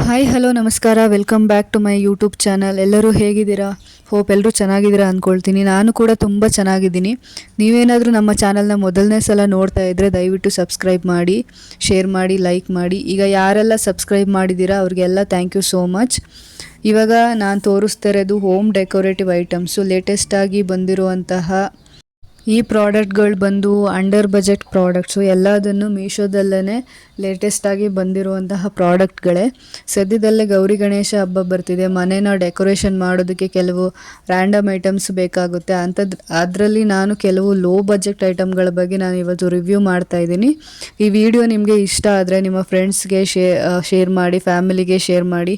Hi hello ನಮಸ್ಕಾರ, welcome back to my YouTube channel. ಎಲ್ಲರೂ ಹೇಗಿದ್ದೀರಾ? ಹೋಪ್ ಎಲ್ಲರೂ ಚೆನ್ನಾಗಿದ್ದೀರಾ ಅಂದ್ಕೊಳ್ತೀನಿ. ನಾನು ಕೂಡ ತುಂಬ ಚೆನ್ನಾಗಿದ್ದೀನಿ. ನೀವೇನಾದರೂ ನಮ್ಮ ಚಾನಲ್ನ ಮೊದಲನೇ ಸಲ ನೋಡ್ತಾ ಇದ್ದರೆ ದಯವಿಟ್ಟು ಸಬ್ಸ್ಕ್ರೈಬ್ ಮಾಡಿ, ಶೇರ್ ಮಾಡಿ, ಲೈಕ್ ಮಾಡಿ. ಈಗ ಯಾರೆಲ್ಲ ಸಬ್ಸ್ಕ್ರೈಬ್ ಮಾಡಿದ್ದೀರಾ ಅವ್ರಿಗೆಲ್ಲ ಥ್ಯಾಂಕ್ ಯು ಸೋ ಮಚ್. ಇವಾಗ ನಾನು ತೋರಿಸ್ತಾ ಇರೋದು ಹೋಮ್ ಡೆಕೋರೇಟಿವ್ ಐಟಮ್ಸು. ಲೇಟೆಸ್ಟಾಗಿ ಬಂದಿರುವಂತಹ ಈ ಪ್ರಾಡಕ್ಟ್ಗಳು ಬಂದು ಅಂಡರ್ ಬಜೆಟ್ ಪ್ರಾಡಕ್ಟ್ಸು. ಎಲ್ಲದನ್ನು ಮೀಶೋದಲ್ಲೇ ಲೇಟೆಸ್ಟಾಗಿ ಬಂದಿರುವಂತಹ ಪ್ರಾಡಕ್ಟ್ಗಳೇ. ಸದ್ಯದಲ್ಲೇ ಗೌರಿ ಗಣೇಶ ಹಬ್ಬ ಬರ್ತಿದೆ. ಮನೇನ ಡೆಕೋರೇಷನ್ ಮಾಡೋದಕ್ಕೆ ಕೆಲವು ರ್ಯಾಂಡಮ್ ಐಟಮ್ಸ್ ಬೇಕಾಗುತ್ತೆ. ಅದರಲ್ಲಿ ನಾನು ಕೆಲವು ಲೋ ಬಜೆಟ್ ಐಟಮ್ಗಳ ಬಗ್ಗೆ ನಾನು ಇವತ್ತು ರಿವ್ಯೂ ಮಾಡ್ತಾ ಇದ್ದೀನಿ. ಈ ವಿಡಿಯೋ ನಿಮಗೆ ಇಷ್ಟ ಆದರೆ ನಿಮ್ಮ ಫ್ರೆಂಡ್ಸ್ಗೆ ಶೇರ್ ಮಾಡಿ, ಫ್ಯಾಮಿಲಿಗೆ ಶೇರ್ ಮಾಡಿ.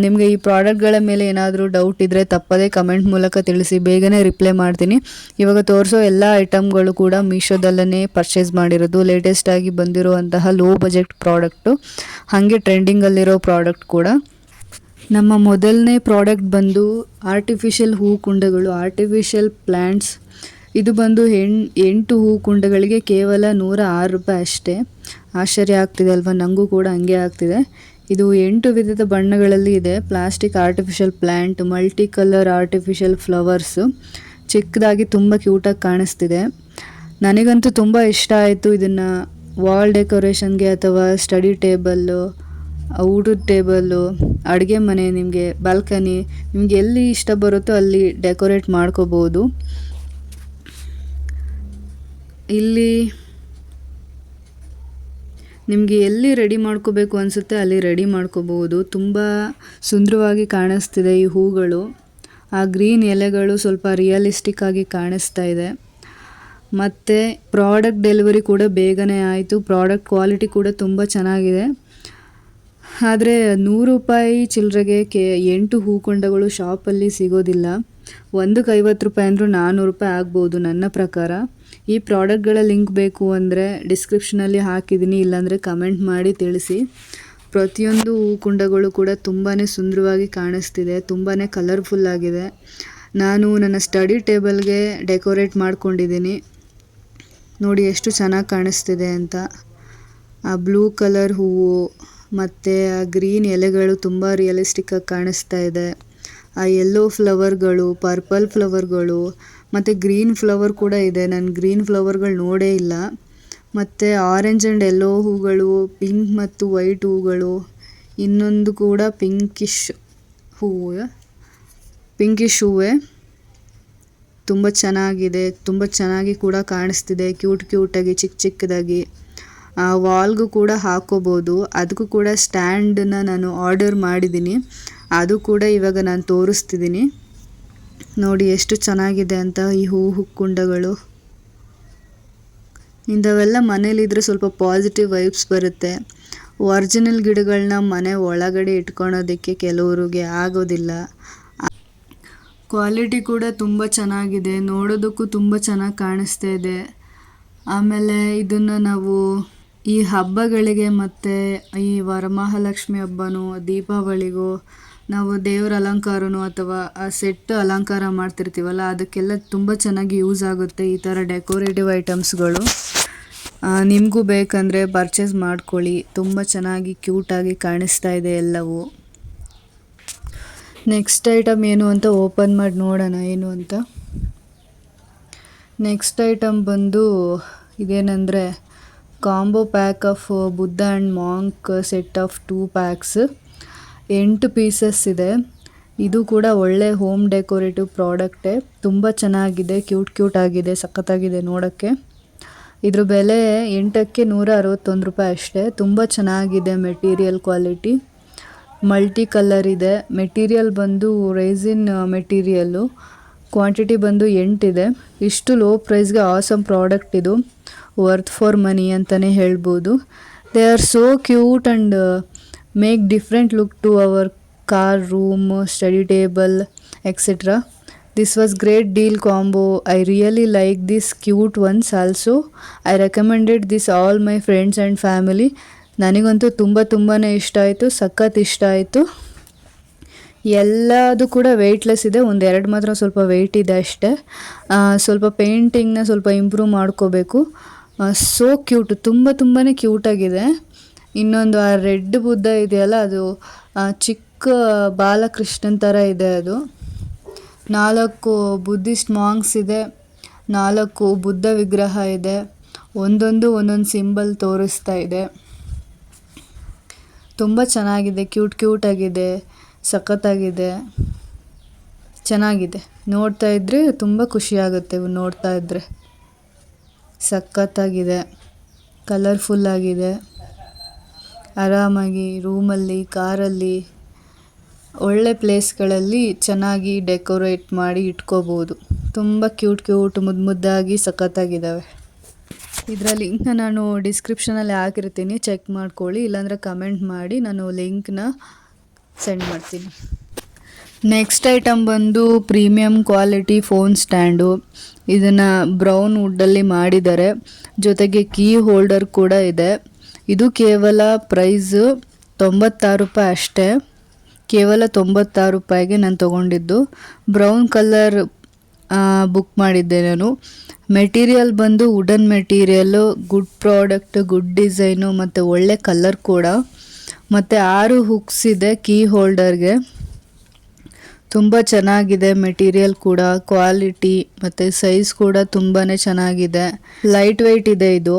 ನಿಮಗೆ ಈ ಪ್ರಾಡಕ್ಟ್ಗಳ ಮೇಲೆ ಏನಾದರೂ ಡೌಟ್ ಇದ್ದರೆ ತಪ್ಪದೇ ಕಮೆಂಟ್ ಮೂಲಕ ತಿಳಿಸಿ, ಬೇಗನೆ ರಿಪ್ಲೈ ಮಾಡ್ತೀನಿ. ಇವಾಗ ತೋರಿಸೋ ಎಲ್ಲ ಐಟಮ್ಗಳು ಕೂಡ ಮೀಶೋದಲ್ಲೇ ಪರ್ಚೇಸ್ ಮಾಡಿರೋದು. ಲೇಟೆಸ್ಟಾಗಿ ಬಂದಿರುವಂತಹ ಲೋ ಬಜೆಟ್ ಪ್ರಾಡಕ್ಟು, ಹಾಗೆ ಟ್ರೆಂಡಿಂಗಲ್ಲಿರೋ ಪ್ರಾಡಕ್ಟ್ ಕೂಡ. ನಮ್ಮ ಮೊದಲನೇ ಪ್ರಾಡಕ್ಟ್ ಬಂದು ಆರ್ಟಿಫಿಷಿಯಲ್ ಹೂ ಕುಂಡಗಳು, ಆರ್ಟಿಫಿಷಿಯಲ್ ಪ್ಲ್ಯಾಂಟ್ಸ್. ಇದು ಬಂದು 8 ಹೂ ಕುಂಡಗಳಿಗೆ ಕೇವಲ $106 ಅಷ್ಟೇ. ಆಶ್ಚರ್ಯ ಆಗ್ತಿದೆ ಅಲ್ವಾ? ನನಗೂ ಕೂಡ ಹಂಗೆ ಆಗ್ತಿದೆ. ಇದು 8 ವಿಧದ ಬಣ್ಣಗಳಲ್ಲಿ ಇದೆ. Plastic artificial plant, multi colour artificial flowers. ಚಿಕ್ಕದಾಗಿ ತುಂಬ ಕ್ಯೂಟಾಗಿ ಕಾಣಿಸ್ತಿದೆ. ನನಗಂತೂ ತುಂಬ ಇಷ್ಟ ಆಯಿತು. ಇದನ್ನು ವಾಲ್ ಡೆಕೋರೇಷನ್ಗೆ ಅಥವಾ ಸ್ಟಡಿ ಟೇಬಲ್ಲು, ಊಟದ ಟೇಬಲ್ಲು, ಅಡುಗೆ ಮನೆ, ನಿಮಗೆ ಬಾಲ್ಕನಿ, ನಿಮಗೆ ಎಲ್ಲಿ ಇಷ್ಟ ಬರುತ್ತೋ ಅಲ್ಲಿ ಡೆಕೋರೇಟ್ ಮಾಡ್ಕೋಬೋದು. ಇಲ್ಲಿ ನಿಮಗೆ ಎಲ್ಲಿ ರೆಡಿ ಮಾಡ್ಕೋಬೇಕು ಅನಿಸುತ್ತೆ ಅಲ್ಲಿ ರೆಡಿ ಮಾಡ್ಕೋಬೋದು. ತುಂಬ ಸುಂದರವಾಗಿ ಕಾಣಿಸ್ತಿದೆ ಈ ಹೂಗಳು. ಆ ಗ್ರೀನ್ ಎಲೆಗಳು ಸ್ವಲ್ಪ ರಿಯಲಿಸ್ಟಿಕ್ ಆಗಿ ಕಾಣಿಸ್ತಾ ಇದೆ. ಮತ್ತು ಪ್ರಾಡಕ್ಟ್ ಡೆಲಿವರಿ ಕೂಡ ಬೇಗನೆ ಆಯಿತು. ಪ್ರಾಡಕ್ಟ್ ಕ್ವಾಲಿಟಿ ಕೂಡ ತುಂಬ ಚೆನ್ನಾಗಿದೆ. ಆದರೆ $100 ಚಿಲ್ಲರೆಗೆ 8 ಹೂಕೊಂಡಗಳು ಶಾಪಲ್ಲಿ ಸಿಗೋದಿಲ್ಲ. ಒಂದಕ್ಕೆ $50 ಅಂದರೂ $400 ಆಗ್ಬೋದು ನನ್ನ ಪ್ರಕಾರ. ಈ ಪ್ರಾಡಕ್ಟ್ಗಳ ಲಿಂಕ್ ಬೇಕು ಅಂದರೆ ಡಿಸ್ಕ್ರಿಪ್ಷನಲ್ಲಿ ಹಾಕಿದ್ದೀನಿ, ಇಲ್ಲಾಂದರೆ ಕಮೆಂಟ್ ಮಾಡಿ ತಿಳಿಸಿ. ಪ್ರತಿಯೊಂದು ಹೂಕುಂಡಗಳು ಕೂಡ ತುಂಬಾ ಸುಂದರವಾಗಿ ಕಾಣಿಸ್ತಿದೆ, ತುಂಬಾ ಕಲರ್ಫುಲ್ ಆಗಿದೆ. ನಾನು ನನ್ನ ಸ್ಟಡಿ ಟೇಬಲ್ಗೆ ಡೆಕೋರೇಟ್ ಮಾಡ್ಕೊಂಡಿದ್ದೀನಿ. ನೋಡಿ ಎಷ್ಟು ಚೆನ್ನಾಗಿ ಕಾಣಿಸ್ತಿದೆ ಅಂತ. ಆ ಬ್ಲೂ ಕಲರ್ ಹೂವು ಮತ್ತು ಆ ಗ್ರೀನ್ ಎಲೆಗಳು ತುಂಬ ರಿಯಲಿಸ್ಟಿಕ್ಕಾಗಿ ಕಾಣಿಸ್ತಾ ಇದೆ. ಆ ಯೆಲ್ಲೋ ಫ್ಲವರ್ಗಳು, ಪರ್ಪಲ್ ಫ್ಲವರ್ಗಳು ಮತ್ತು ಗ್ರೀನ್ ಫ್ಲವರ್ ಕೂಡ ಇದೆ. ನಾನು ಗ್ರೀನ್ ಫ್ಲವರ್ಗಳು ನೋಡೇ ಇಲ್ಲ. ಮತ್ತು ಆರೆಂಜ್ ಆ್ಯಂಡ್ ಯೆಲ್ಲೋ ಹೂಗಳು, ಪಿಂಕ್ ಮತ್ತು ವೈಟ್ ಹೂಗಳು, ಇನ್ನೊಂದು ಕೂಡ ಪಿಂಕಿಶ್ ಹೂವೇ. ತುಂಬ ಚೆನ್ನಾಗಿದೆ, ತುಂಬ ಚೆನ್ನಾಗಿ ಕೂಡ ಕಾಣಿಸ್ತಿದೆ. ಕ್ಯೂಟಾಗಿ ಚಿಕ್ಕದಾಗಿ. ವಾಲ್ಗೂ ಕೂಡ ಹಾಕೋಬೋದು. ಅದಕ್ಕೂ ಕೂಡ ಸ್ಟ್ಯಾಂಡನ್ನ ನಾನು ಆರ್ಡರ್ ಮಾಡಿದ್ದೀನಿ. ಅದು ಕೂಡ ಇವಾಗ ನಾನು ತೋರಿಸ್ತಿದ್ದೀನಿ. ನೋಡಿ ಎಷ್ಟು ಚೆನ್ನಾಗಿದೆ ಅಂತ ಈ ಕುಂಡಗಳು. ಇಂಥವೆಲ್ಲ ಮನೇಲಿದ್ದರೆ ಸ್ವಲ್ಪ ಪಾಸಿಟಿವ್ ವೈಬ್ಸ್ ಬರುತ್ತೆ. ಒರಿಜಿನಲ್ ಗಿಡಗಳನ್ನ ಮನೆ ಒಳಗಡೆ ಇಟ್ಕೊಳೋದಕ್ಕೆ ಕೆಲವ್ರಿಗೆ ಆಗೋದಿಲ್ಲ. ಕ್ವಾಲಿಟಿ ಕೂಡ ತುಂಬ ಚೆನ್ನಾಗಿದೆ, ನೋಡೋದಕ್ಕೂ ತುಂಬ ಚೆನ್ನಾಗಿ ಕಾಣಿಸ್ತಾ ಇದೆ. ಆಮೇಲೆ ಇದನ್ನು ನಾವು ಈ ಹಬ್ಬಗಳಿಗೆ ಮತ್ತು ಈ ವರಮಹಾಲಕ್ಷ್ಮಿ ಹಬ್ಬನೋ ದೀಪಾವಳಿಗೋ ನಾವು ದೇವರ ಅಲಂಕಾರನೋ ಅಥವಾ ಆ ಸೆಟ್ ಅಲಂಕಾರ ಮಾಡ್ತಿರ್ತೀವಲ್ಲ, ಅದಕ್ಕೆಲ್ಲ ತುಂಬ ಚೆನ್ನಾಗಿ ಯೂಸ್ ಆಗುತ್ತೆ ಈ ಥರ ಡೆಕೋರೇಟಿವ್ ಐಟಮ್ಸ್ಗಳು. ನಿಮಗೂ ಬೇಕಂದರೆ ಪರ್ಚೇಸ್ ಮಾಡ್ಕೊಳ್ಳಿ. ತುಂಬ ಚೆನ್ನಾಗಿ ಕ್ಯೂಟಾಗಿ ಕಾಣಿಸ್ತಾ ಇದೆ ಎಲ್ಲವೂ. ನೆಕ್ಸ್ಟ್ ಐಟಮ್ ಏನು ಅಂತ ಓಪನ್ ಮಾಡಿ ನೋಡೋಣ ಏನು ಅಂತ. ನೆಕ್ಸ್ಟ್ ಐಟಮ್ ಬಂದು ಇದೇನೆಂದರೆ combo pack of Buddha and monk set of 2 packs. 8 pieces ಇದೆ. ಇದು ಕೂಡ ಒಳ್ಳೆ ಹೋಮ್ ಡೆಕೋರೇಟಿವ್ ಪ್ರಾಡಕ್ಟೇ. ತುಂಬ ಚೆನ್ನಾಗಿದೆ, ಕ್ಯೂಟ್ ಆಗಿದೆ, ಸಖತ್ತಾಗಿದೆ ನೋಡೋಕ್ಕೆ. ಇದ್ರ ಬೆಲೆ 8ಕ್ಕೆ $161 ಅಷ್ಟೇ. ತುಂಬ ಚೆನ್ನಾಗಿದೆ ಮೆಟೀರಿಯಲ್ ಕ್ವಾಲಿಟಿ. ಮಲ್ಟಿ ಕಲರ್ ಇದೆ. ಮೆಟೀರಿಯಲ್ ಬಂದು ರೇಸಿನ್ ಮೆಟೀರಿಯಲ್ಲು. ಕ್ವಾಂಟಿಟಿ ಬಂದು 8 ಇದೆ. ಇಷ್ಟು ಲೋ ಪ್ರೈಸ್ಗೆ ಆಸಮ್ ಪ್ರಾಡಕ್ಟ್ ಇದು. ವರ್ತ್ ಫಾರ್ ಮನಿ ಅಂತಲೇ ಹೇಳ್ಬೋದು. They are so cute and make different look to our car, room, study table, etcetera. This was great deal combo. I really like these cute ones also. I recommended this all my friends and family. ನನಗಂತೂ ತುಂಬಾ ಇಷ್ಟ ಆಯಿತು, ಸಖತ್ ಇಷ್ಟ ಆಯಿತು. ಎಲ್ಲದು ಕೂಡ weightless ಇದೆ. 1-2 ಮಾತ್ರ ಸ್ವಲ್ಪ ವೆಯ್ಟ್ ಇದೆ ಅಷ್ಟೇ. ಸ್ವಲ್ಪ ಪೇಂಟಿಂಗ್ನ ಸ್ವಲ್ಪ ಇಂಪ್ರೂವ್ ಮಾಡ್ಕೋಬೇಕು. ಸೋ ಕ್ಯೂಟ್, ತುಂಬಾ ಕ್ಯೂಟಾಗಿದೆ. ಇನ್ನೊಂದು ಆ ರೆಡ್ ಬುದ್ಧ ಇದೆಯಲ್ಲ, ಅದು ಚಿಕ್ಕ ಬಾಲಕೃಷ್ಣನ್ ಥರ ಇದೆ. ಅದು 4 ಬುದ್ಧಿಸ್ಟ್ ಮಾಂಕ್ಸ್ ಇದೆ, 4 ಬುದ್ಧ ವಿಗ್ರಹ ಇದೆ, ಒಂದೊಂದು ಸಿಂಬಲ್ ತೋರಿಸ್ತಾ ಇದೆ. ತುಂಬ ಚೆನ್ನಾಗಿದೆ, ಕ್ಯೂಟಾಗಿದೆ, ಸಖತ್ತಾಗಿದೆ, ಚೆನ್ನಾಗಿದೆ. ನೋಡ್ತಾ ಇದ್ದರೆ ತುಂಬ ಖುಷಿಯಾಗುತ್ತೆ ಇವು ನೋಡ್ತಾ ಇದ್ದರೆ. ಸಖತ್ತಾಗಿದೆ, ಕಲರ್ಫುಲ್ಲಾಗಿದೆ. ಆರಾಮಾಗಿ ರೂಮಲ್ಲಿ, ಕಾರಲ್ಲಿ, ಒಳ್ಳೆ ಪ್ಲೇಸ್ಗಳಲ್ಲಿ ಚೆನ್ನಾಗಿ ಡೆಕೋರೇಟ್ ಮಾಡಿ ಇಟ್ಕೋಬೋದು. ತುಂಬ ಕ್ಯೂಟ್ ಮುದ್ದಾಗಿ ಸಖತ್ತಾಗಿದ್ದಾವೆ. ಇದರ ಲಿಂಕ್ನ ನಾನು ಡಿಸ್ಕ್ರಿಪ್ಷನಲ್ಲಿ ಹಾಕಿರ್ತೀನಿ, ಚೆಕ್ ಮಾಡ್ಕೊಳ್ಳಿ. ಇಲ್ಲಾಂದರೆ ಕಮೆಂಟ್ ಮಾಡಿ, ನಾನು ಲಿಂಕ್ನ ಸೆಂಡ್ ಮಾಡ್ತೀನಿ. ನೆಕ್ಸ್ಟ್ ಐಟಮ್ ಬಂದು ಪ್ರೀಮಿಯಂ ಕ್ವಾಲಿಟಿ ಫೋನ್ ಸ್ಟ್ಯಾಂಡು. ಇದನ್ನು ಬ್ರೌನ್ ವುಡ್ಡಲ್ಲಿ ಮಾಡಿದ್ದಾರೆ, ಜೊತೆಗೆ ಕೀ ಹೋಲ್ಡರ್ ಕೂಡ ಇದೆ. ಇದು ಕೇವಲ ಪ್ರೈಸು 96 ರೂಪಾಯಿ ಅಷ್ಟೇ. ಕೇವಲ 96 ರೂಪಾಯಿಗೆ ನಾನು ತೊಗೊಂಡಿದ್ದು. ಬ್ರೌನ್ ಕಲರ್ ಬುಕ್ ಮಾಡಿದ್ದೆ ನಾನು. ಮೆಟೀರಿಯಲ್ ಬಂದು wooden material, good product, good design ಮತ್ತು ಒಳ್ಳೆ ಕಲರ್ ಕೂಡ. ಮತ್ತು 6 ಹುಕ್ಸ್ ಇದೆ ಕೀ ಹೋಲ್ಡರ್ಗೆ. ತುಂಬ ಚೆನ್ನಾಗಿದೆ ಮೆಟೀರಿಯಲ್ ಕೂಡ, ಕ್ವಾಲಿಟಿ ಮತ್ತು ಸೈಜ್ ಕೂಡ ತುಂಬಾ ಚೆನ್ನಾಗಿದೆ. ಲೈಟ್ ವೆಯ್ಟ್ ಇದೆ ಇದು.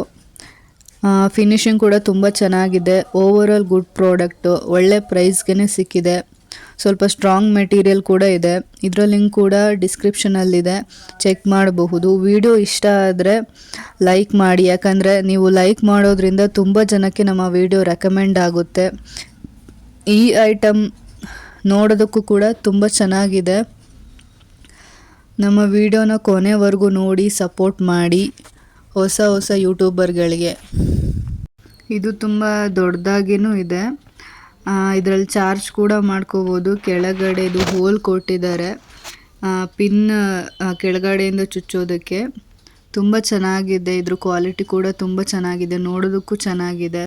ಫಿನಿಶಿಂಗ್ ಕೂಡ ತುಂಬ ಚೆನ್ನಾಗಿದೆ. ಓವರಾಲ್ ಗುಡ್ ಪ್ರಾಡಕ್ಟು, ಒಳ್ಳೆ ಪ್ರೈಸ್ಗೆ ಸಿಕ್ಕಿದೆ. ಸ್ವಲ್ಪ ಸ್ಟ್ರಾಂಗ್ ಮೆಟೀರಿಯಲ್ ಕೂಡ ಇದೆ. ಇದರ ಲಿಂಕ್ ಕೂಡ ಡಿಸ್ಕ್ರಿಪ್ಷನಲ್ಲಿದೆ, ಚೆಕ್ ಮಾಡಬಹುದು. ವಿಡಿಯೋ ಇಷ್ಟ ಆದರೆ ಲೈಕ್ ಮಾಡಿ, ಯಾಕಂದರೆ ನೀವು ಲೈಕ್ ಮಾಡೋದ್ರಿಂದ ತುಂಬ ಜನಕ್ಕೆ ನಮ್ಮ ವಿಡಿಯೋ ರೆಕಮೆಂಡ್ ಆಗುತ್ತೆ. ಈ ಐಟಮ್ ನೋಡೋದಕ್ಕೂ ಕೂಡ ತುಂಬ ಚೆನ್ನಾಗಿದೆ. ನಮ್ಮ ವಿಡಿಯೋನ ಕೊನೆವರೆಗೂ ನೋಡಿ ಸಪೋರ್ಟ್ ಮಾಡಿ ಹೊಸ ಯೂಟ್ಯೂಬರ್ಗಳಿಗೆ. ಇದು ತುಂಬ ದೊಡ್ಡದಾಗಿನೂ ಇದೆ. ಇದರಲ್ಲಿ ಚಾರ್ಜ್ ಕೂಡ ಮಾಡ್ಕೋಬೋದು. ಕೆಳಗಡೆ ಇದು ಹೋಲ್ ಕೊಟ್ಟಿದ್ದಾರೆ, ಪಿನ್ ಕೆಳಗಡೆಯಿಂದ ಚುಚ್ಚೋದಕ್ಕೆ. ತುಂಬ ಚೆನ್ನಾಗಿದೆ. ಇದ್ರ ಕ್ವಾಲಿಟಿ ಕೂಡ ತುಂಬ ಚೆನ್ನಾಗಿದೆ, ನೋಡೋದಕ್ಕೂ ಚೆನ್ನಾಗಿದೆ.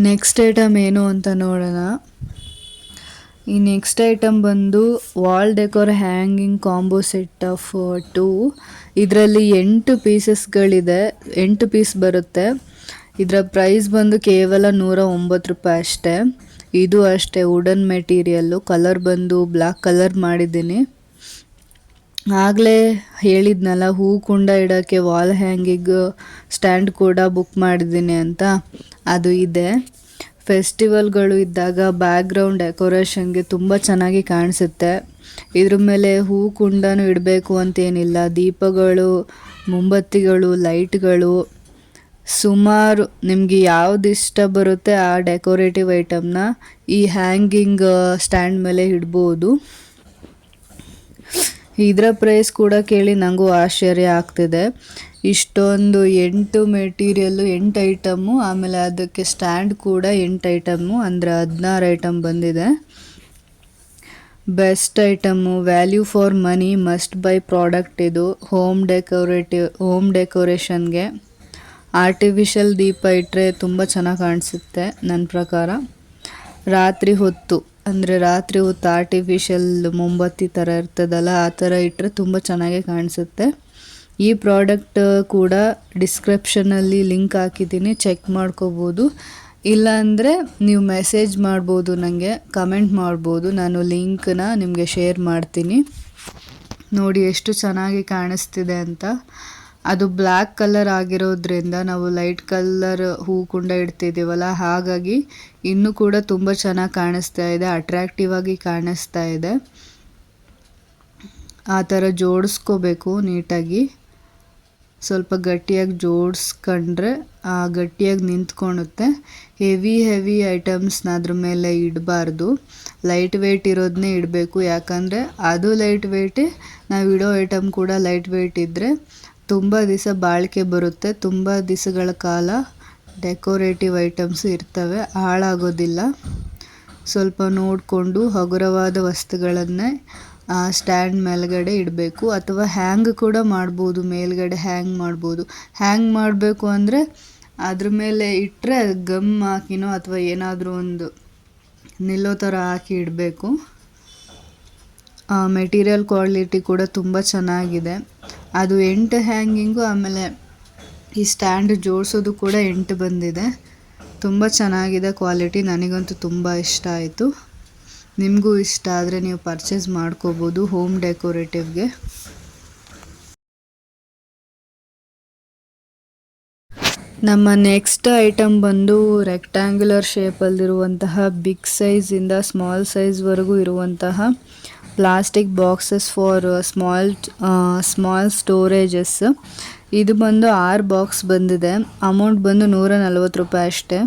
ನೆಕ್ಸ್ಟ್ ಐಟಮ್ ಏನು ಅಂತ ನೋಡೋಣ. ಈ ನೆಕ್ಸ್ಟ್ ಐಟಮ್ ಬಂದು wall decor hanging combo set of 2. ಇದರಲ್ಲಿ 8 ಪೀಸಸ್ಗಳಿದೆ, 8 ಪೀಸ್ ಬರುತ್ತೆ. ಇದರ ಪ್ರೈಸ್ ಬಂದು ಕೇವಲ 109 ರೂಪಾಯಿ ಅಷ್ಟೇ. ಇದು ಅಷ್ಟೇ ವುಡನ್ ಮೆಟೀರಿಯಲ್ಲು. ಕಲರ್ ಬಂದು ಬ್ಲ್ಯಾಕ್ ಕಲರ್ ಮಾಡಿದ್ದೀನಿ. ಆಗಲೇ ಹೇಳಿದ್ನಲ್ಲ, ಹೂ ಕುಂಡ ಇಡೋಕ್ಕೆ ವಾಲ್ ಹ್ಯಾಂಗಿಂಗ್ ಸ್ಟ್ಯಾಂಡ್ ಕೂಡ ಬುಕ್ ಮಾಡಿದ್ದೀನಿ ಅಂತ, ಅದು ಇದೆ. ಫೆಸ್ಟಿವಲ್ಗಳು ಇದ್ದಾಗ ಬ್ಯಾಕ್ಗ್ರೌಂಡ್ ಡೆಕೋರೇಷನ್ಗೆ ತುಂಬ ಚೆನ್ನಾಗಿ ಕಾಣಿಸುತ್ತೆ. ಇದ್ರ ಮೇಲೆ ಹೂ ಕುಂಡನೂ ಇಡಬೇಕು ಅಂತೇನಿಲ್ಲ. ದೀಪಗಳು, ಮೊಂಬತ್ತಿಗಳು, ಲೈಟ್ಗಳು, ಸುಮಾರು ನಿಮಗೆ ಯಾವ್ದು ಇಷ್ಟ ಬರುತ್ತೆ ಆ ಡೆಕೋರೇಟಿವ್ ಐಟಮ್ನ ಈ ಹ್ಯಾಂಗಿಂಗ್ ಸ್ಟ್ಯಾಂಡ್ ಮೇಲೆ ಇಡ್ಬೋದು. ಇದರ ಪ್ರೈಸ್ ಕೂಡ ಕೇಳಿ ನನಗೂ ಆಶ್ಚರ್ಯ ಆಗ್ತಿದೆ. ಇಷ್ಟೊಂದು 8 ಮೆಟೀರಿಯಲ್ಲು, 8 ಐಟಮ್ಮು, ಆಮೇಲೆ ಅದಕ್ಕೆ ಸ್ಟ್ಯಾಂಡ್ ಕೂಡ 8 ಐಟಮ್ಮು, ಅಂದರೆ 16 ಐಟಮ್ ಬಂದಿದೆ. Best item, value for money, must by product. ಇದು ಹೋಮ್ ಡೆಕೋರೇಷನ್ಗೆ. ಆರ್ಟಿಫಿಷಿಯಲ್ ದೀಪ ಇಟ್ಟರೆ ತುಂಬ ಚೆನ್ನಾಗಿ ಕಾಣಿಸುತ್ತೆ ನನ್ನ ಪ್ರಕಾರ. ರಾತ್ರಿ ಹೊತ್ತು ಆರ್ಟಿಫಿಷಿಯಲ್ ಮೊಂಬತ್ತಿ ಥರ ಇರ್ತದಲ್ಲ, ಆ ಥರ ಇಟ್ಟರೆ ತುಂಬ ಚೆನ್ನಾಗಿ ಕಾಣಿಸುತ್ತೆ. ಈ ಪ್ರಾಡಕ್ಟ್ ಕೂಡ ಡಿಸ್ಕ್ರಿಪ್ಷನಲ್ಲಿ ಲಿಂಕ್ ಹಾಕಿದ್ದೀನಿ, ಚೆಕ್ ಮಾಡ್ಕೋಬೋದು. ಇಲ್ಲಾಂದರೆ ನೀವು ಮೆಸೇಜ್ ಮಾಡ್ಬೋದು, ನನಗೆ ಕಮೆಂಟ್ ಮಾಡ್ಬೋದು, ನಾನು ಲಿಂಕ್ನ ನಿಮಗೆ ಶೇರ್ ಮಾಡ್ತೀನಿ. ನೋಡಿ ಎಷ್ಟು ಚೆನ್ನಾಗಿ ಕಾಣಿಸ್ತಿದೆ ಅಂತ. ಅದು ಬ್ಲ್ಯಾಕ್ ಕಲರ್ ಆಗಿರೋದ್ರಿಂದ ನಾವು ಲೈಟ್ ಕಲರ್ ಹೂ ಕುಂಡ ಇಡ್ತಿದ್ದೀವಲ್ಲ, ಹಾಗಾಗಿ ಇನ್ನೂ ಕೂಡ ತುಂಬ ಚೆನ್ನಾಗಿ ಕಾಣಿಸ್ತಾ ಇದೆ, ಅಟ್ರ್ಯಾಕ್ಟಿವ್ ಆಗಿ ಕಾಣಿಸ್ತಾ ಇದೆ. ಆ ಥರ ಜೋಡಿಸ್ಕೋಬೇಕು ನೀಟಾಗಿ. ಸ್ವಲ್ಪ ಗಟ್ಟಿಯಾಗಿ ಜೋಡಿಸ್ಕೊಂಡ್ರೆ ಗಟ್ಟಿಯಾಗಿ ನಿಂತ್ಕೊಳುತ್ತೆ. ಹೆವಿ ಐಟಮ್ಸ್ನ ಅದ್ರ ಮೇಲೆ ಇಡಬಾರ್ದು, ಲೈಟ್ ವೆಯ್ಟ್ ಇರೋದನ್ನೇ ಇಡಬೇಕು. ಯಾಕಂದರೆ ಅದು ಲೈಟ್ ವೆಯ್ಟೇ, ನಾವು ಇಡೋ ಐಟಮ್ ಕೂಡ ಲೈಟ್ ವೆಯ್ಟ್ ಇದ್ದರೆ ತುಂಬ ದಿವಸ ಬಾಳಿಕೆ ಬರುತ್ತೆ. ತುಂಬ ದಿವಸಗಳ ಕಾಲ ಡೆಕೋರೇಟಿವ್ ಐಟಮ್ಸ್ ಇರ್ತವೆ, ಹಾಳಾಗೋದಿಲ್ಲ. ಸ್ವಲ್ಪ ನೋಡಿಕೊಂಡು ಹಗುರವಾದ ವಸ್ತುಗಳನ್ನೇ ಸ್ಟ್ಯಾಂಡ್ ಮೇಲ್ಗಡೆ ಇಡಬೇಕು, ಅಥವಾ ಹ್ಯಾಂಗ್ ಕೂಡ ಮಾಡ್ಬೋದು. ಮೇಲ್ಗಡೆ ಹ್ಯಾಂಗ್ ಮಾಡ್ಬೋದು. ಹ್ಯಾಂಗ್ ಮಾಡಬೇಕು ಅಂದರೆ ಅದ್ರ ಮೇಲೆ ಇಟ್ಟರೆ ಗಮ್ ಹಾಕಿನೋ ಅಥವಾ ಏನಾದರೂ ಒಂದು ನಿಲ್ಲೋ ಥರ ಹಾಕಿ ಇಡಬೇಕು. ಮೆಟೀರಿಯಲ್ ಕ್ವಾಲಿಟಿ ಕೂಡ ತುಂಬ ಚೆನ್ನಾಗಿದೆ. ಅದು 8 ಹ್ಯಾಂಗಿಂಗು, ಆಮೇಲೆ ಈ ಸ್ಟ್ಯಾಂಡ್ ಜೋಡಿಸೋದು ಕೂಡ 8 ಬಂದಿದೆ. ತುಂಬ ಚೆನ್ನಾಗಿದೆ ಕ್ವಾಲಿಟಿ, ನನಗಂತೂ ತುಂಬ ಇಷ್ಟ ಆಯಿತು. ನಿಮಗೂ ಇಷ್ಟ ಆದರೆ ನೀವು ಪರ್ಚೇಸ್ ಮಾಡ್ಕೋಬೋದು ಹೋಮ್ ಡೆಕೋರೇಟಿವ್ಗೆ. ನಮ್ಮ ನೆಕ್ಸ್ಟ್ ಐಟಮ್ ಬಂದು ರೆಕ್ಟ್ಯಾಂಗ್ಯುಲರ್ ಶೇಪಲ್ಲಿರುವಂತಹ ಬಿಗ್ ಸೈಜಿಂದ ಸ್ಮಾಲ್ ಸೈಜ್ವರೆಗೂ ಇರುವಂತಹ plastic boxes for small storages. ಇದು ಬಂದು 6 ಬಾಕ್ಸ್ ಬಂದಿದೆ. ಅಮೌಂಟ್ ಬಂದು 140 ರೂಪಾಯಿ ಅಷ್ಟೇ.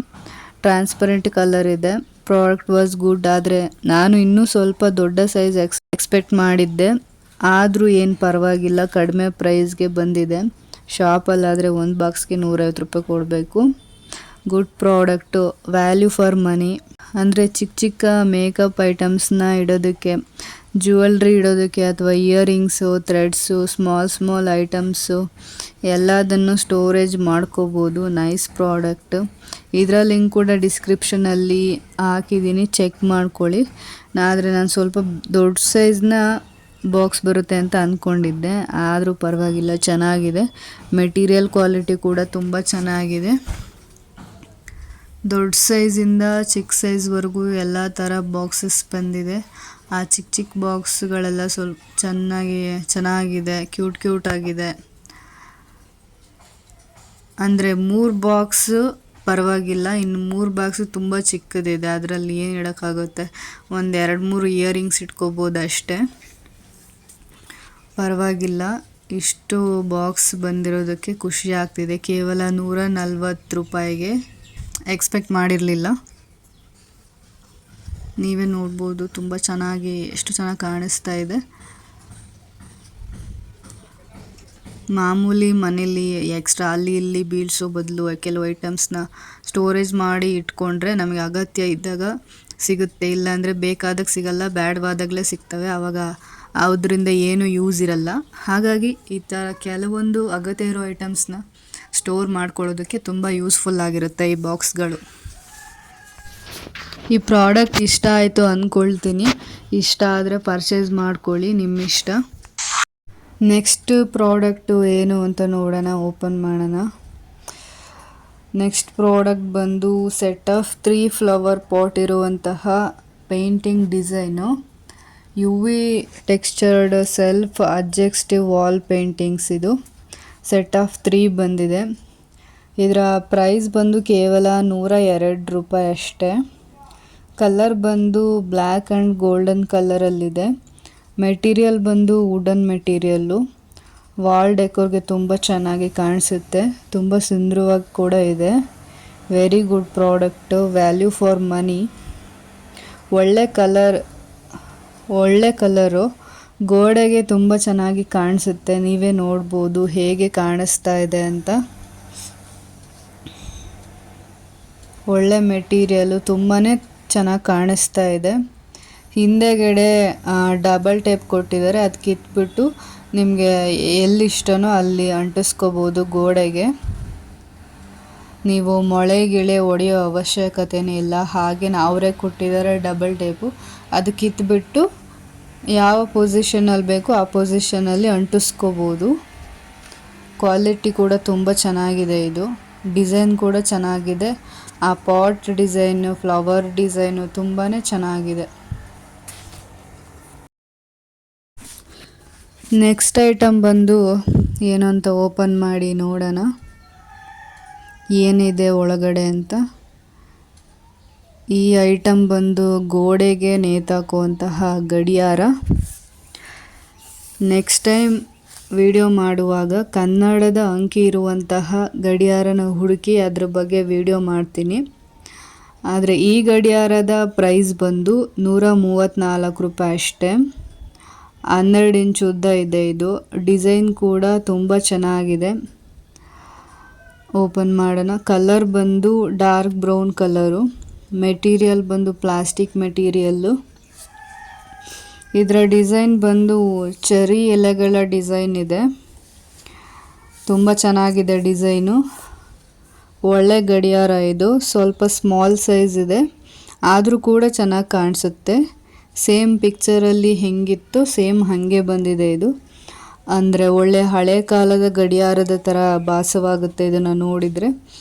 ಟ್ರಾನ್ಸ್ಪರೆಂಟ್ ಕಲರ್ ಇದೆ. Product was good. ಆದರೆ ನಾನು ಇನ್ನೂ ಸ್ವಲ್ಪ ದೊಡ್ಡ ಸೈಜ್ ಎಕ್ಸ್ಪೆಕ್ಟ್ ಮಾಡಿದ್ದೆ, ಆದರೂ ಏನು ಪರವಾಗಿಲ್ಲ, ಕಡಿಮೆ ಪ್ರೈಸ್ಗೆ ಬಂದಿದೆ. ಶಾಪಲ್ಲಾದರೆ ಒಂದು ಬಾಕ್ಸ್ಗೆ 150 ರೂಪಾಯಿ ಕೊಡಬೇಕು. Good product, value for money. ಅಂದರೆ ಚಿಕ್ಕ ಚಿಕ್ಕ ಮೇಕಪ್ ಐಟಮ್ಸ್ನ ಇಡೋದಕ್ಕೆ, ಜ್ಯುವೆಲ್ರಿ ಇಡೋದಕ್ಕೆ, ಅಥವಾ ಇಯರಿಂಗ್ಸು, ಥ್ರೆಡ್ಸು, ಸ್ಮಾಲ್ ಐಟಮ್ಸು ಎಲ್ಲದನ್ನು ಸ್ಟೋರೇಜ್ ಮಾಡ್ಕೋಬೋದು. Nice product. ಇದರ ಲಿಂಕ್ ಕೂಡ ಡಿಸ್ಕ್ರಿಪ್ಷನಲ್ಲಿ ಹಾಕಿದ್ದೀನಿ, ಚೆಕ್ ಮಾಡ್ಕೊಳ್ಳಿ. ಆದರೆ ನಾನು ಸ್ವಲ್ಪ ದೊಡ್ಡ ಸೈಜ್ನ ಬಾಕ್ಸ್ ಬರುತ್ತೆ ಅಂತ ಅಂದ್ಕೊಂಡಿದ್ದೆ, ಆದರೂ ಪರವಾಗಿಲ್ಲ, ಚೆನ್ನಾಗಿದೆ. ಮೆಟೀರಿಯಲ್ ಕ್ವಾಲಿಟಿ ಕೂಡ ತುಂಬ ಚೆನ್ನಾಗಿದೆ. ದೊಡ್ಡ ಸೈಜಿಂದ ಚಿಕ್ಕ ಸೈಜ್ವರೆಗೂ ಎಲ್ಲ ಥರ ಬಾಕ್ಸಸ್ ಬಂದಿದೆ. ಆ ಚಿಕ್ಕ ಬಾಕ್ಸ್ಗಳೆಲ್ಲ ಸ್ವಲ್ಪ ಚೆನ್ನಾಗಿದೆ, ಕ್ಯೂಟ್ ಆಗಿದೆ. ಅಂದರೆ 3 ಬಾಕ್ಸು ಪರವಾಗಿಲ್ಲ, ಇನ್ನು 3 ಬಾಕ್ಸು ತುಂಬ ಚಿಕ್ಕದಿದೆ. ಅದರಲ್ಲಿ ಏನು ಇಡೋಕ್ಕಾಗುತ್ತೆ, ಒಂದು 2-3 ಇಯರಿಂಗ್ಸ್ ಇಟ್ಕೋಬೋದು ಅಷ್ಟೇ. ಪರವಾಗಿಲ್ಲ, ಇಷ್ಟು ಬಾಕ್ಸ್ ಬಂದಿರೋದಕ್ಕೆ ಖುಷಿ ಆಗ್ತಿದೆ. ಕೇವಲ 140 ರೂಪಾಯಿಗೆ ಎಕ್ಸ್ಪೆಕ್ಟ್ ಮಾಡಿರಲಿಲ್ಲ. ನೀವೇ ನೋಡ್ಬೋದು, ತುಂಬ ಎಷ್ಟು ಚೆನ್ನಾಗಿ ಕಾಣಿಸ್ತಾ ಇದೆ. ಮಾಮೂಲಿ ಮನೇಲಿ ಎಕ್ಸ್ಟ್ರಾ ಅಲ್ಲಿ ಇಲ್ಲಿ ಬೀಳ್ಸೋ ಬದಲು ಕೆಲವು ಐಟಮ್ಸ್ನ ಸ್ಟೋರೇಜ್ ಮಾಡಿ ಇಟ್ಕೊಂಡ್ರೆ ನಮಗೆ ಅಗತ್ಯ ಇದ್ದಾಗ ಸಿಗುತ್ತೆ, ಇಲ್ಲಾಂದರೆ ಬೇಕಾದಾಗ ಸಿಗಲ್ಲ, ಬ್ಯಾಡವಾದಾಗಲೇ ಸಿಗ್ತವೆ. ಆವಾಗ ಅದರಿಂದ ಏನೂ ಯೂಸ್ ಇರಲ್ಲ. ಹಾಗಾಗಿ ಈ ಥರ ಕೆಲವೊಂದು ಅಗತ್ಯ ಇರೋ ಐಟಮ್ಸ್ನ ಸ್ಟೋರ್ ಮಾಡ್ಕೊಳ್ಳೋದಕ್ಕೆ ತುಂಬ ಯೂಸ್ಫುಲ್ ಆಗಿರುತ್ತೆ ಈ ಬಾಕ್ಸ್ಗಳು. ಈ ಪ್ರಾಡಕ್ಟ್ ಇಷ್ಟ ಆಯಿತು ಅಂದ್ಕೊಳ್ತೀನಿ. ಇಷ್ಟ ಆದರೆ ಪರ್ಚೇಸ್ ಮಾಡ್ಕೊಳ್ಳಿ, ನಿಮ್ಮ ಇಷ್ಟ. ನೆಕ್ಸ್ಟ್ ಪ್ರಾಡಕ್ಟು ಏನು ಅಂತ ನೋಡೋಣ, ಓಪನ್ ಮಾಡೋಣ. ನೆಕ್ಸ್ಟ್ ಪ್ರಾಡಕ್ಟ್ ಬಂದು ಸೆಟ್ ಆಫ್ 3 ಫ್ಲವರ್ ಪಾಟ್ ಇರುವಂತಹ painting design. UV textured self adjustive wall paintings. ಇದು ಸೆಟ್ ಆಫ್ 3 ಬಂದಿದೆ. ಇದರ ಪ್ರೈಸ್ ಬಂದು ಕೇವಲ 102 ರೂಪಾಯಿ ಅಷ್ಟೇ. ಕಲರ್ ಬಂದು ಬ್ಲ್ಯಾಕ್ ಆ್ಯಂಡ್ ಗೋಲ್ಡನ್ ಕಲರಲ್ಲಿದೆ. ಮೆಟೀರಿಯಲ್ ಬಂದು ವುಡನ್ ಮೆಟೀರಿಯಲ್ಲು. ವಾಲ್ ಡೆಕೋರ್ಗೆ ತುಂಬ ಚೆನ್ನಾಗಿ ಕಾಣಿಸುತ್ತೆ, ತುಂಬ ಸುಂದರವಾಗಿ ಕೂಡ ಇದೆ. Very good product, value for money. ಒಳ್ಳೆ ಕಲರು, ಗೋಡೆಗೆ ತುಂಬ ಚೆನ್ನಾಗಿ ಕಾಣಿಸುತ್ತೆ. ನೀವೇ ನೋಡ್ಬೋದು ಹೇಗೆ ಕಾಣಿಸ್ತಾ ಇದೆ ಅಂತ. ಒಳ್ಳೆ ಮೆಟೀರಿಯಲು, ತುಂಬಾ ಚೆನ್ನಾಗಿ ಕಾಣಿಸ್ತಾ ಇದೆ. ಹಿಂದೆಗಡೆ ಡಬಲ್ ಟೇಪ್ ಕೊಟ್ಟಿದ್ದಾರೆ, ಅದು ಕಿತ್ಬಿಟ್ಟು ನಿಮಗೆ ಎಲ್ಲಿ ಇಷ್ಟನೋ ಅಲ್ಲಿ ಅಂಟಿಸ್ಕೋಬೋದು ಗೋಡೆಗೆ. ನೀವು ಮೊಳೆ ಹೊಡೆಯೋ ಅವಶ್ಯಕತೆಯೇ ಇಲ್ಲ. ಹಾಗೆ ಅವರೇ ಕೊಟ್ಟಿದ್ದಾರೆ ಡಬಲ್ ಟೇಪು, ಅದು ಕಿತ್ಬಿಟ್ಟು ಯಾವ ಪೊಸಿಷನಲ್ಲಿ ಬೇಕೋ ಆ ಪೊಸಿಷನಲ್ಲಿ ಅಂಟಿಸ್ಕೋಬೋದು. ಕ್ವಾಲಿಟಿ ಕೂಡ ತುಂಬ ಚೆನ್ನಾಗಿದೆ. ಇದು ಡಿಸೈನ್ ಕೂಡ ಚೆನ್ನಾಗಿದೆ. ಆ ಪಾಟ್ ಡಿಸೈನು, ಫ್ಲವರ್ ಡಿಸೈನು ತುಂಬಾ ಚೆನ್ನಾಗಿದೆ. ನೆಕ್ಸ್ಟ್ ಐಟಮ್ ಬಂದು ಏನು ಅಂತ ಓಪನ್ ಮಾಡಿ ನೋಡೋಣ ಏನಿದೆ ಒಳಗಡೆ ಅಂತ. ಈ ಐಟಮ್ ಬಂದು ಗೋಡೆಗೆ ನೇತಾಕುವಂತಹ ಗಡಿಯಾರ. ನೆಕ್ಸ್ಟ್ ಟೈಮ್ ವಿಡಿಯೋ ಮಾಡುವಾಗ ಕನ್ನಡದ ಅಂಕಿ ಇರುವಂತಹ ಗಡಿಯಾರನ ಹುಡುಕಿ ಅದ್ರ ಬಗ್ಗೆ ವಿಡಿಯೋ ಮಾಡ್ತೀನಿ. ಆದರೆ ಈ ಗಡಿಯಾರದ ಪ್ರೈಸ್ ಬಂದು 134 ರೂಪಾಯಿ ಅಷ್ಟೇ. 12 ಇಂಚ್ ಉದ್ದ ಇದೆ. ಇದು ಡಿಸೈನ್ ಕೂಡ ತುಂಬ ಚೆನ್ನಾಗಿದೆ. ಓಪನ್ ಮಾಡೋಣ. ಕಲರ್ ಬಂದು ಡಾರ್ಕ್ ಬ್ರೌನ್ ಕಲರು. ಮೆಟೀರಿಯಲ್ ಬಂದು ಪ್ಲಾಸ್ಟಿಕ್ ಮೆಟೀರಿಯಲ್ಲು. ಇದರ ಡಿಸೈನ್ ಬಂದು ಚೆರಿ ಎಲೆಗಳ ಡಿಸೈನ್ ಇದೆ. ತುಂಬ ಚೆನ್ನಾಗಿದೆ ಡಿಸೈನು. ಒಳ್ಳೆ ಗಡಿಯಾರ ಇದು. ಸ್ವಲ್ಪ ಸ್ಮಾಲ್ ಸೈಜ್ ಇದೆ, ಆದರೂ ಕೂಡ ಚೆನ್ನಾಗಿ ಕಾಣಿಸುತ್ತೆ. ಸೇಮ್ ಪಿಕ್ಚರಲ್ಲಿ ಹೆಂಗಿತ್ತು ಸೇಮ್ ಹಾಗೆ ಬಂದಿದೆ ಇದು. ಅಂದರೆ ಒಳ್ಳೆ ಹಳೆ ಕಾಲದ ಗಡಿಯಾರದ ಥರ ಭಾಸವಾಗುತ್ತೆ ಇದನ್ನು ನೋಡಿದರೆ.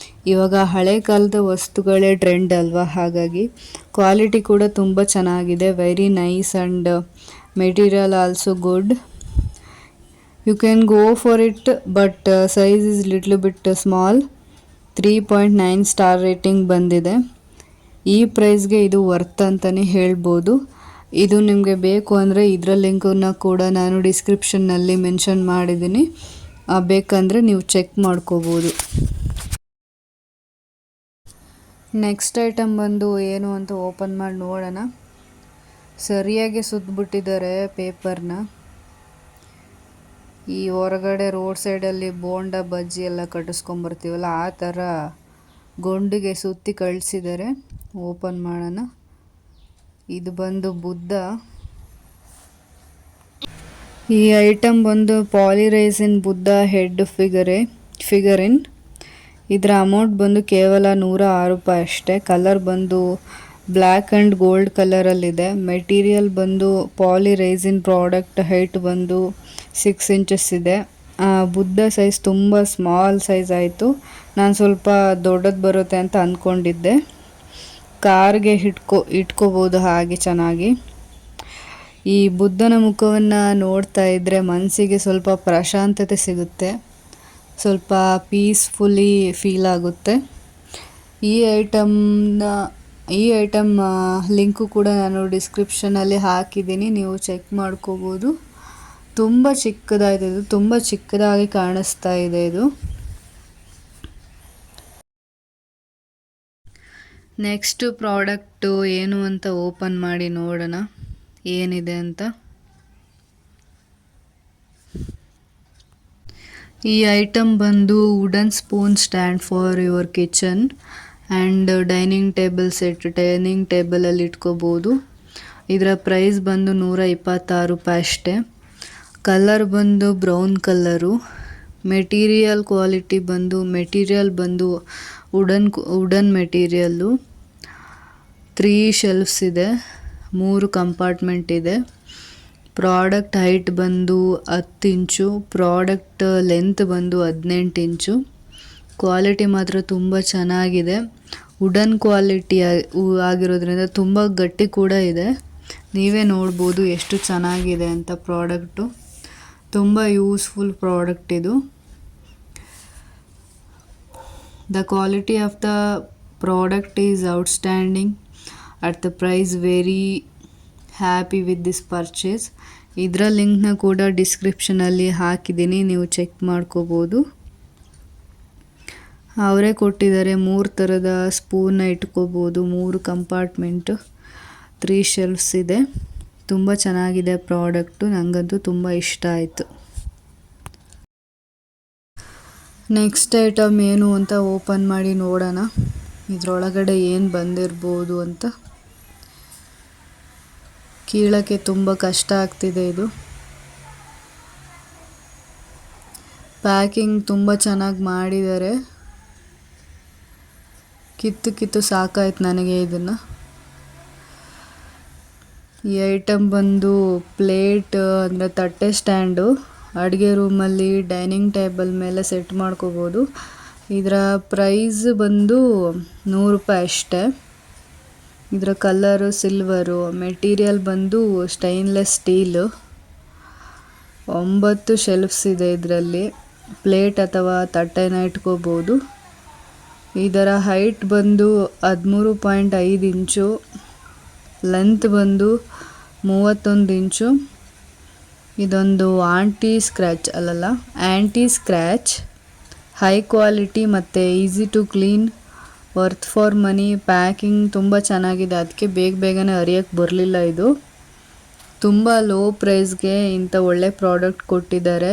ಇವಾಗ ಹಳೆ ಕಾಲದ ವಸ್ತುಗಳೇ ಟ್ರೆಂಡ್ ಅಲ್ವಾ, ಹಾಗಾಗಿ ಕ್ವಾಲಿಟಿ ಕೂಡ ತುಂಬ ಚೆನ್ನಾಗಿದೆ. Very nice and material also good. You can go for it, but size is little bit small. 3.9 star rating ಬಂದಿದೆ. ಈ ಪ್ರೈಸ್ಗೆ ಇದು ವರ್ತ್ ಅಂತಲೇ ಹೇಳ್ಬೋದು. ಇದು ನಿಮಗೆ ಬೇಕು ಅಂದರೆ ಇದರ ಲಿಂಕನ್ನು ಕೂಡ ನಾನು ಡಿಸ್ಕ್ರಿಪ್ಷನ್ನಲ್ಲಿ ಮೆನ್ಷನ್ ಮಾಡಿದ್ದೀನಿ, ಬೇಕಂದರೆ ನೀವು ಚೆಕ್ ಮಾಡ್ಕೋಬೋದು. ನೆಕ್ಸ್ಟ್ ಐಟಮ್ ಬಂದು ಏನು ಅಂತ ಓಪನ್ ಮಾಡಿ ನೋಡೋಣ. ಸರಿಯಾಗಿ ಸುತ್ತಬಿಟ್ಟಿದ್ದಾರೆ ಪೇಪರ್ನ. ಈ ಹೊರಗಡೆ ರೋಡ್ ಸೈಡಲ್ಲಿ ಬೋಂಡ ಬಜ್ಜಿ ಎಲ್ಲ ಕಟ್ಟಿಸ್ಕೊಂಬರ್ತೀವಲ್ಲ, ಆ ಥರ ಗೊಂಡಿಗೆ ಸುತ್ತಿ ಕಳಿಸಿದ್ದಾರೆ. ಓಪನ್ ಮಾಡೋಣ. ಇದು ಬಂದು ಬುದ್ಧ. ಈ ಐಟಮ್ ಬಂದು ಪಾಲಿರೈಸಿನ್ ಬುದ್ಧ ಹೆಡ್ ಫಿಗರಿನ್. ಇದರ ಅಮೌಂಟ್ ಬಂದು ಕೇವಲ 106 ರೂಪಾಯಿ ಅಷ್ಟೇ. ಕಲರ್ ಬಂದು ಬ್ಲ್ಯಾಕ್ ಆ್ಯಂಡ್ ಗೋಲ್ಡ್ ಕಲರಲ್ಲಿದೆ. ಮೆಟೀರಿಯಲ್ ಬಂದು ಪಾಲಿರೈಸಿನ್ ಪ್ರಾಡಕ್ಟ್. ಹೈಟ್ ಬಂದು 6 ಇಂಚಸ್ ಇದೆ. ಬುದ್ಧ ಸೈಜ್ ತುಂಬ ಸ್ಮಾಲ್ ಸೈಜ್ ಆಯಿತು. ನಾನು ಸ್ವಲ್ಪ ದೊಡ್ಡದು ಬರುತ್ತೆ ಅಂತ ಅಂದ್ಕೊಂಡಿದ್ದೆ. ಕಾರ್ಗೆ ಇಟ್ಕೋಬೋದು ಹಾಗೆ ಚೆನ್ನಾಗಿ. ಈ ಬುದ್ಧನ ಮುಖವನ್ನು ನೋಡ್ತಾ ಇದ್ದರೆ ಮನಸ್ಸಿಗೆ ಸ್ವಲ್ಪ ಪ್ರಶಾಂತತೆ ಸಿಗುತ್ತೆ, ಸ್ವಲ್ಪ ಪೀಸ್ಫುಲಿ ಫೀಲ್ ಆಗುತ್ತೆ. ಈ ಐಟಮ್ ಲಿಂಕು ಕೂಡ ನಾನು ಡಿಸ್ಕ್ರಿಪ್ಷನಲ್ಲಿ ಹಾಕಿದ್ದೀನಿ, ನೀವು ಚೆಕ್ ಮಾಡ್ಕೋಬೋದು. ತುಂಬ ಚಿಕ್ಕದಾಗಿದೆ ಇದು, ತುಂಬ ಚಿಕ್ಕದಾಗಿ ಕಾಣಿಸ್ತಾ ಇದೆ ಇದು. ನೆಕ್ಸ್ಟ್ ಪ್ರಾಡಕ್ಟು ಏನು ಅಂತ ಓಪನ್ ಮಾಡಿ ನೋಡೋಣ ಏನಿದೆ ಅಂತ. ಈ ಐಟಮ್ ಬಂದು wooden spoon stand for your kitchen and dining table set. Dining ಟೇಬಲಲ್ಲಿ ಇಟ್ಕೋಬೋದು. ಇದರ ಪ್ರೈಸ್ ಬಂದು 126 ರೂಪಾಯಿ ಅಷ್ಟೇ. ಕಲರ್ ಬಂದು ಬ್ರೌನ್ ಕಲರು. ಮೆಟೀರಿಯಲ್ ಕ್ವಾಲಿಟಿ ಬಂದು ವುಡನ್ ಮೆಟೀರಿಯಲ್ಲು. 3 ಶೆಲ್ಫ್ಸ್ ಇದೆ, 3 ಕಂಪಾರ್ಟ್ಮೆಂಟ್ ಇದೆ. ಪ್ರಾಡಕ್ಟ್ ಹೈಟ್ ಬಂದು 10 ಇಂಚು. ಪ್ರಾಡಕ್ಟ್ ಲೆಂತ್ ಬಂದು 18 ಇಂಚು. ಕ್ವಾಲಿಟಿ ಮಾತ್ರ ತುಂಬ ಚೆನ್ನಾಗಿದೆ. ವುಡನ್ ಕ್ವಾಲಿಟಿ ಆಗಿರೋದ್ರಿಂದ ತುಂಬ ಗಟ್ಟಿ ಕೂಡ ಇದೆ. ನೀವೇ ನೋಡ್ಬೋದು ಎಷ್ಟು ಚೆನ್ನಾಗಿದೆ ಅಂತ. ಪ್ರಾಡಕ್ಟು ತುಂಬ ಯೂಸ್ಫುಲ್ ಪ್ರಾಡಕ್ಟ್ ಇದು. The quality of the product is outstanding. At the price, very happy with this purchase. ಇದರ ಲಿಂಕ್ನ ಕೂಡ ಡಿಸ್ಕ್ರಿಪ್ಷನಲ್ಲಿ ಹಾಕಿದ್ದೀನಿ, ನೀವು ಚೆಕ್ ಮಾಡ್ಕೋಬೋದು. ಅವರೇ ಕೊಟ್ಟಿದ್ದಾರೆ 3 ಥರದ ಸ್ಪೂನ್ನ ಇಟ್ಕೋಬೋದು. 3 ಕಂಪಾರ್ಟ್ಮೆಂಟ್, 3 ಶೆಲ್ಫ್ಸ್ ಇದೆ. ತುಂಬ ಚೆನ್ನಾಗಿದೆ ಪ್ರಾಡಕ್ಟು, ನನಗಂತೂ ತುಂಬ ಇಷ್ಟ ಆಯಿತು. ನೆಕ್ಸ್ಟ್ ಐಟಮ್ ಏನು ಅಂತ ಓಪನ್ ಮಾಡಿ ನೋಡೋಣ ಇದರೊಳಗಡೆ ಏನು ಬಂದಿರ್ಬೋದು ಅಂತ. ಕೀಳಕ್ಕೆ ತುಂಬ ಕಷ್ಟ ಆಗ್ತಿದೆ ಇದು. ಪ್ಯಾಕಿಂಗ್ ತುಂಬ ಚೆನ್ನಾಗಿ ಮಾಡಿದ್ದಾರೆ. ಕಿತ್ತು ಸಾಕಾಯ್ತು ನನಗೆ ಇದನ್ನು. ಈ ಐಟಮ್ ಬಂದು ಪ್ಲೇಟ್ ಅಂದರೆ ತಟ್ಟೆ ಸ್ಟ್ಯಾಂಡು. ಅಡುಗೆ ರೂಮಲ್ಲಿ ಡೈನಿಂಗ್ ಟೇಬಲ್ ಮೇಲೆ ಸೆಟ್ ಮಾಡ್ಕೋಬೋದು. ಇದರ ಪ್ರೈಸ್ ಬಂದು 100 ರೂಪಾಯಿ ಅಷ್ಟೇ. ಇದರ ಕಲರು ಸಿಲ್ವರು. ಮೆಟೀರಿಯಲ್ ಬಂದು ಸ್ಟೈನ್ಲೆಸ್ ಸ್ಟೀಲು. 9 ಶೆಲ್ಫ್ಸ್ ಇದೆ ಇದರಲ್ಲಿ. ಪ್ಲೇಟ್ ಅಥವಾ ತಟ್ಟೆನ ಇಟ್ಕೋಬೋದು. ಇದರ ಹೈಟ್ ಬಂದು 13.5 ಇಂಚು. ಲೆಂತ್ ಬಂದು 31 ಇಂಚು. ಇದೊಂದು ಆಂಟಿ ಸ್ಕ್ರ್ಯಾಚ್ ಹೈ ಕ್ವಾಲಿಟಿ ಮತ್ತು easy to clean, worth for money. Packing ತುಂಬ ಚೆನ್ನಾಗಿದೆ, ಅದಕ್ಕೆ ಬೇಗನೆ ಅರಿಯೋಕ್ಕೆ ಬರಲಿಲ್ಲ. ಇದು ತುಂಬ ಲೋ ಪ್ರೈಸ್ಗೆ ಇಂಥ ಒಳ್ಳೆ ಪ್ರಾಡಕ್ಟ್ ಕೊಟ್ಟಿದ್ದಾರೆ.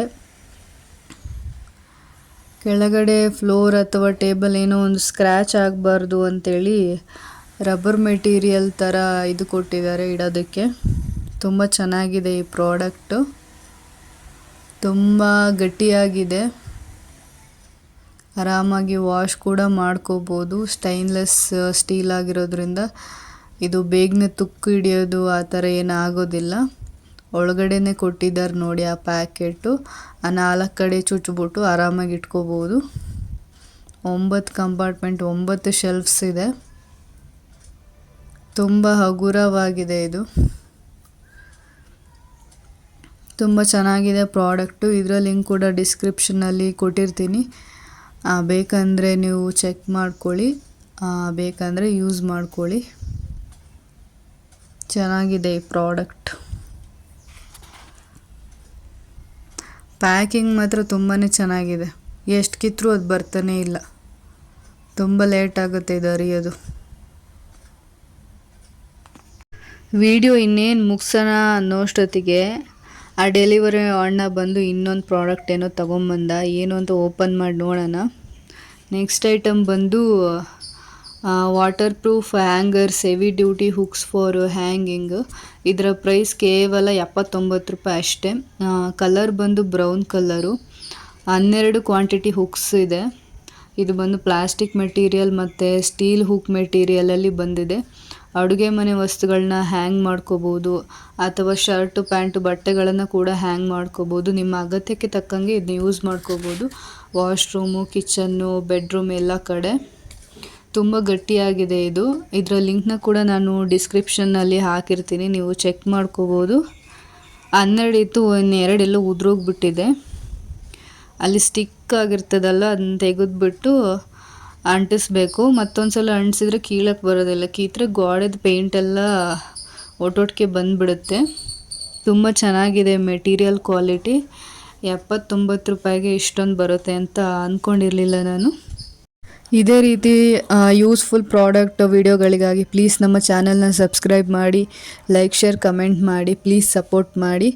ಕೆಳಗಡೆ ಫ್ಲೋರ್ ಅಥವಾ ಟೇಬಲ್ ಏನೋ ಒಂದು ಸ್ಕ್ರ್ಯಾಚ್ ಆಗಬಾರ್ದು ಅಂಥೇಳಿ ರಬ್ಬರ್ ಮೆಟೀರಿಯಲ್ ಥರ ಇದು ಕೊಟ್ಟಿದ್ದಾರೆ ಇಡೋದಕ್ಕೆ. ತುಂಬ ಚೆನ್ನಾಗಿದೆ ಈ ಪ್ರಾಡಕ್ಟು, ತುಂಬ ಗಟ್ಟಿಯಾಗಿದೆ. ಆರಾಮಾಗಿ ವಾಶ್ ಕೂಡ ಮಾಡ್ಕೋಬೋದು. ಸ್ಟೈನ್ಲೆಸ್ ಸ್ಟೀಲ್ ಆಗಿರೋದ್ರಿಂದ ಇದು ಬೇಗನೆ ತುಕ್ಕು ಹಿಡಿಯೋದು ಆ ಥರ ಏನು ಆಗೋದಿಲ್ಲ. ಒಳಗಡೆನೆ ಕೊಟ್ಟಿದ್ದಾರೆ ನೋಡಿ ಆ ಪ್ಯಾಕೆಟು. ಆ 4 ಕಡೆ ಚುಚ್ಚಿಬಿಟ್ಟು ಆರಾಮಾಗಿ ಇಟ್ಕೋಬೋದು. 9 ಕಂಪಾರ್ಟ್ಮೆಂಟ್, 9 ಶೆಲ್ಫ್ಸ್ ಇದೆ. ತುಂಬ ಹಗುರವಾಗಿದೆ ಇದು. ತುಂಬ ಚೆನ್ನಾಗಿದೆ ಪ್ರಾಡಕ್ಟು. ಇದರ ಲಿಂಕ್ ಕೂಡ ಡಿಸ್ಕ್ರಿಪ್ಷನಲ್ಲಿ ಕೊಟ್ಟಿರ್ತೀನಿ. ಬೇಕಂದರೆ ನೀವು ಚೆಕ್ ಮಾಡ್ಕೊಳ್ಳಿ, ಬೇಕಂದರೆ ಯೂಸ್ ಮಾಡ್ಕೊಳ್ಳಿ. ಚೆನ್ನಾಗಿದೆ ಈ ಪ್ರಾಡಕ್ಟ್. ಪ್ಯಾಕಿಂಗ್ ಮಾತ್ರ ತುಂಬಾ ಚೆನ್ನಾಗಿದೆ. ಎಷ್ಟು ಕಿತ್ತರೂ ಅದು ಬರ್ತಾನೆ ಇಲ್ಲ. ತುಂಬ ಲೇಟ್ ಆಗುತ್ತೆ ಇದು ಅರಿಯೋದು. ವಿಡಿಯೋ ಇನ್ನೇನು ಮುಗಿಸೋಣ ಅನ್ನೋಷ್ಟೊತ್ತಿಗೆ ಆ ಡೆಲಿವರಿ ಅಣ್ಣ ಬಂದು ಇನ್ನೊಂದು ಪ್ರಾಡಕ್ಟ್ ಏನೋ ತೊಗೊಂಬಂದ. ಏನು ಅಂತ ಓಪನ್ ಮಾಡಿ ನೋಡೋಣ. ನೆಕ್ಸ್ಟ್ ಐಟಮ್ ಬಂದು water proof hangers heavy duty hooks for hanging. ಇದರ ಪ್ರೈಸ್ ಕೇವಲ 79 ರೂಪಾಯಿ ಅಷ್ಟೇ. ಕಲರ್ ಬಂದು ಬ್ರೌನ್ ಕಲರು. 12 ಕ್ವಾಂಟಿಟಿ ಹುಕ್ಸ್ ಇದೆ. ಇದು ಬಂದು ಪ್ಲಾಸ್ಟಿಕ್ ಮೆಟೀರಿಯಲ್ ಮತ್ತು ಸ್ಟೀಲ್ ಹುಕ್ ಮೆಟೀರಿಯಲಲ್ಲಿ ಬಂದಿದೆ. ಅಡುಗೆ ಮನೆ ವಸ್ತುಗಳನ್ನ ಹ್ಯಾಂಗ್ ಮಾಡ್ಕೋಬೋದು, ಅಥವಾ ಶರ್ಟು ಪ್ಯಾಂಟು ಬಟ್ಟೆಗಳನ್ನು ಕೂಡ ಹ್ಯಾಂಗ್ ಮಾಡ್ಕೋಬೋದು. ನಿಮ್ಮ ಅಗತ್ಯಕ್ಕೆ ತಕ್ಕಂಗೆ ಇದನ್ನ ಯೂಸ್ ಮಾಡ್ಕೋಬೋದು. ವಾಶ್ರೂಮು, ಕಿಚನ್ನು, ಬೆಡ್ರೂಮ್ ಎಲ್ಲ ಕಡೆ. ತುಂಬ ಗಟ್ಟಿಯಾಗಿದೆ ಇದು. ಇದರ ಲಿಂಕ್ನ ಕೂಡ ನಾನು ಡಿಸ್ಕ್ರಿಪ್ಷನ್ನಲ್ಲಿ ಹಾಕಿರ್ತೀನಿ, ನೀವು ಚೆಕ್ ಮಾಡ್ಕೋಬೋದು. 12 ಇತ್ತು, ಇನ್ನೆರಡು ಎಲ್ಲೋ ಉದುರೋಗ್ಬಿಟ್ಟಿದೆ. ಅಲ್ಲಿ ಸ್ಟಿಕ್ ಆಗಿರ್ತದಲ್ಲ, ಅದನ್ನ ತೆಗೆದ್ಬಿಟ್ಟು ಅಂಟಿಸ್ಬೇಕು. ಮತ್ತೊಂದು ಸಲ ಅಂಟಿಸಿದ್ರೆ ಕೀಳಕ್ಕೆ ಬರೋದಿಲ್ಲ. ಕೀತ್ರೆ ಗೋಡೆದು ಪೇಂಟೆಲ್ಲ ಒಟ್ಟೊಟ್ಟಿಗೆ ಬಂದುಬಿಡುತ್ತೆ. ತುಂಬ ಚೆನ್ನಾಗಿದೆ ಮೆಟೀರಿಯಲ್ ಕ್ವಾಲಿಟಿ. 79 ರೂಪಾಯಿಗೆ ಇಷ್ಟೊಂದು ಬರುತ್ತೆ ಅಂತ ಅಂದ್ಕೊಂಡಿರಲಿಲ್ಲ ನಾನು. ಇದೇ ರೀತಿ ಯೂಸ್ಫುಲ್ ಪ್ರಾಡಕ್ಟ್ ವಿಡಿಯೋಗಳಿಗಾಗಿ ಪ್ಲೀಸ್ ನಮ್ಮ ಚಾನಲ್ನ ಸಬ್ಸ್ಕ್ರೈಬ್ ಮಾಡಿ, ಲೈಕ್, ಶೇರ್, ಕಮೆಂಟ್ ಮಾಡಿ. ಪ್ಲೀಸ್ ಸಪೋರ್ಟ್ ಮಾಡಿ.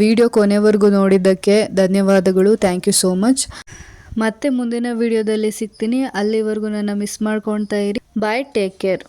ವಿಡಿಯೋ ಕೊನೆವರೆಗೂ ನೋಡಿದ್ದಕ್ಕೆ ಧನ್ಯವಾದಗಳು. Thank you so much. ಮತ್ತೆ ಮುಂದಿನ ವಿಡಿಯೋದಲ್ಲಿ ಸಿಗ್ತೀನಿ. ಅಲ್ಲಿವರೆಗೂ ನನ್ನ ಮಿಸ್ ಮಾಡ್ಕೊಳ್ತಾ ಇರಿ. Bye, take care.